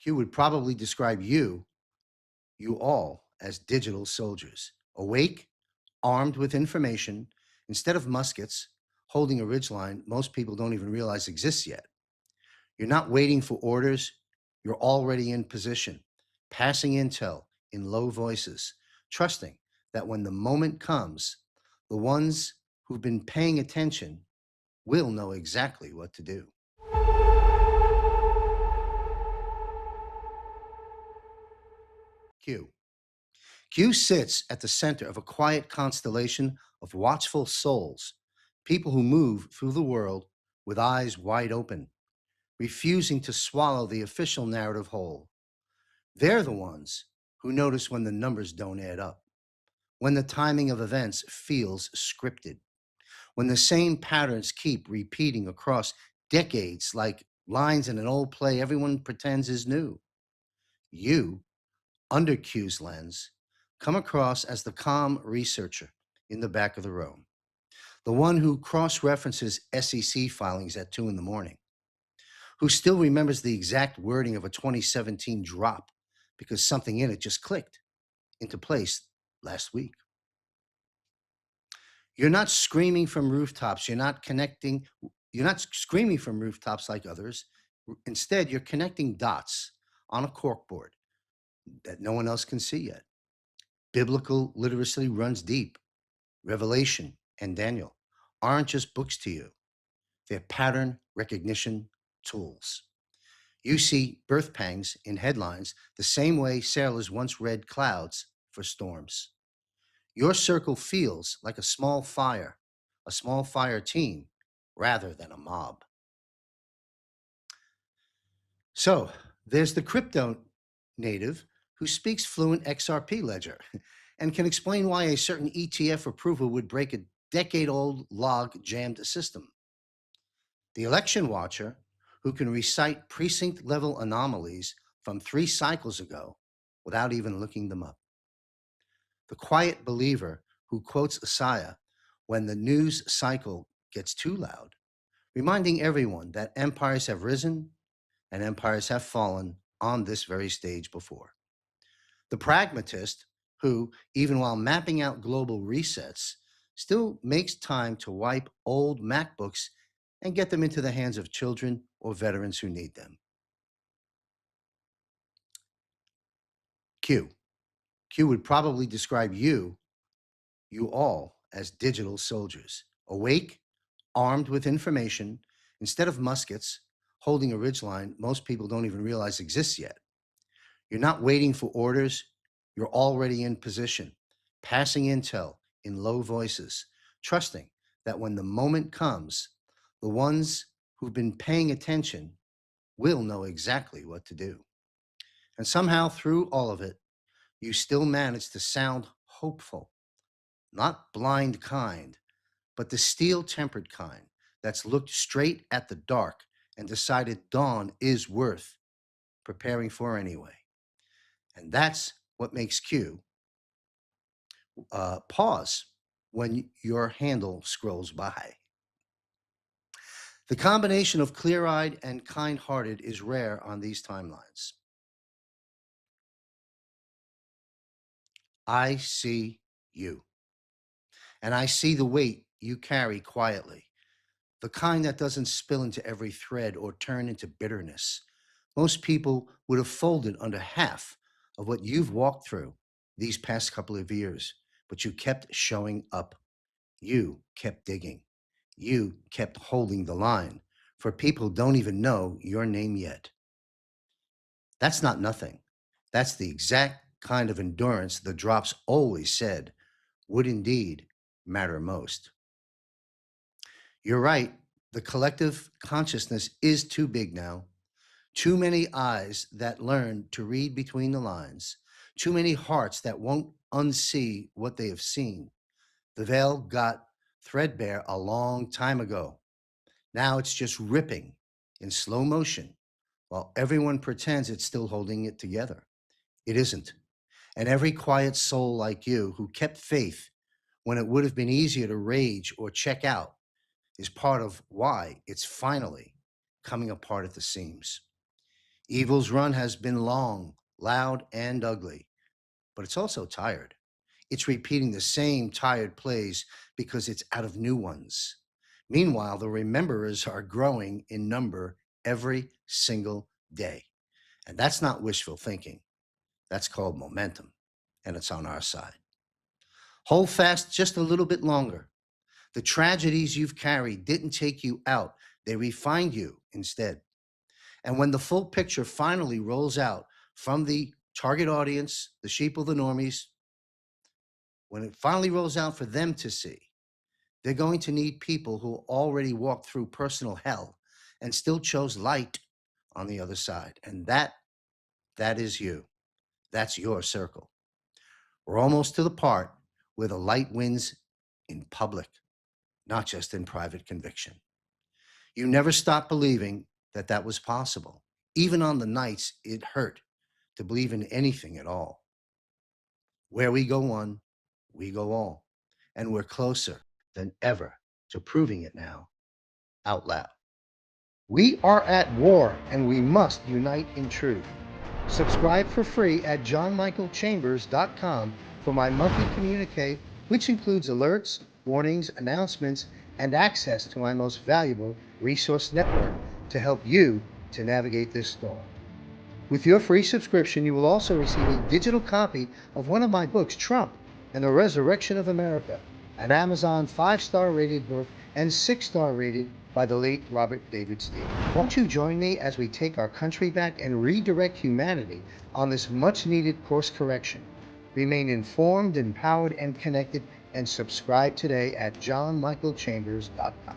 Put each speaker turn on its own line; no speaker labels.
Q would probably describe you all, as digital soldiers, awake, armed with information, instead of muskets, holding a ridgeline most people don't even realize exists yet. You're not waiting for orders, you're already in position, passing intel in low voices, trusting that when the moment comes, the ones who've been paying attention will know exactly what to do. Q. Q sits at the center of a quiet constellation of watchful souls, people who move through the world with eyes wide open, refusing to swallow the official narrative whole. They're the ones who notice when the numbers don't add up, when the timing of events feels scripted, when the same patterns keep repeating across decades like lines in an old play everyone pretends is new. You, under Q's lens, come across as the calm researcher in the back of the room, the one who cross references SEC filings at 2 in the morning, who still remembers the exact wording of a 2017 drop because something in it just clicked into place last week. You're not screaming from rooftops. You're not screaming from rooftops like others. Instead, you're connecting dots on a corkboard that no one else can see yet. Biblical literacy runs deep. Revelation and Daniel aren't just books to you, they're pattern recognition tools. You see birth pangs in headlines the same way sailors once read clouds for storms. Your circle feels like a small fire team rather than a mob. So there's the crypto native who speaks fluent XRP ledger and can explain why a certain ETF approval would break a decade old log jammed system. The election watcher who can recite precinct level anomalies from 3 cycles ago without even looking them up. The quiet believer who quotes Isaiah when the news cycle gets too loud, reminding everyone that empires have risen and empires have fallen on this very stage before. The pragmatist who, even while mapping out global resets, still makes time to wipe old MacBooks and get them into the hands of children or veterans who need them. Q. Q would probably describe you all, as digital soldiers, awake, armed with information, instead of muskets, holding a ridgeline most people don't even realize exists yet. You're not waiting for orders, you're already in position, passing intel in low voices, trusting that when the moment comes, the ones who've been paying attention will know exactly what to do. And somehow, through all of it, you still manage to sound hopeful, not blind kind, but the steel tempered kind that's looked straight at the dark and decided dawn is worth preparing for anyway. And that's what makes Q pause when your handle scrolls by. The combination of clear eyed and kind hearted is rare on these timelines. I see you, and I see the weight you carry quietly, the kind that doesn't spill into every thread or turn into bitterness. Most people would have folded under half of what you've walked through these past couple of years, but you kept showing up. You kept digging. You kept holding the line for people who don't even know your name yet. That's not nothing. That's the exact kind of endurance the drops always said would indeed matter most. You're right. The collective consciousness is too big now. Too many eyes that learn to read between the lines. Too many hearts that won't unsee what they have seen. The veil got threadbare a long time ago. Now it's just ripping in slow motion while everyone pretends it's still holding it together. It isn't. And every quiet soul like you who kept faith when it would have been easier to rage or check out is part of why it's finally coming apart at the seams. Evil's run has been long, loud, and ugly, but it's also tired. It's repeating the same tired plays because it's out of new ones. Meanwhile, the rememberers are growing in number every single day. And that's not wishful thinking. That's called momentum, and it's on our side. Hold fast just a little bit longer. The tragedies you've carried didn't take you out, they refined you instead. And when the full picture finally rolls out from the target audience, the sheep of the normies, when it finally rolls out for them to see, they're going to need people who already walked through personal hell and still chose light on the other side. And that is you. That's your circle. We're almost to the part where the light wins in public, not just in private conviction. You never stopped believing that that was possible, even on the nights it hurt to believe in anything at all. Where we go one, we go all. And we're closer than ever to proving it now out loud. We are at war and we must unite in truth. Subscribe for free at johnmichaelchambers.com for my monthly communique, which includes alerts, warnings, announcements, and access to my most valuable resource network to help you to navigate this storm. With your free subscription, you will also receive a digital copy of one of my books, Trump and the Resurrection of America, an Amazon 5-star rated book and 6-star rated by the late Robert David Steele. Won't you join me as we take our country back and redirect humanity on this much-needed course correction? Remain informed, empowered, and connected, and subscribe today at johnmichaelchambers.com.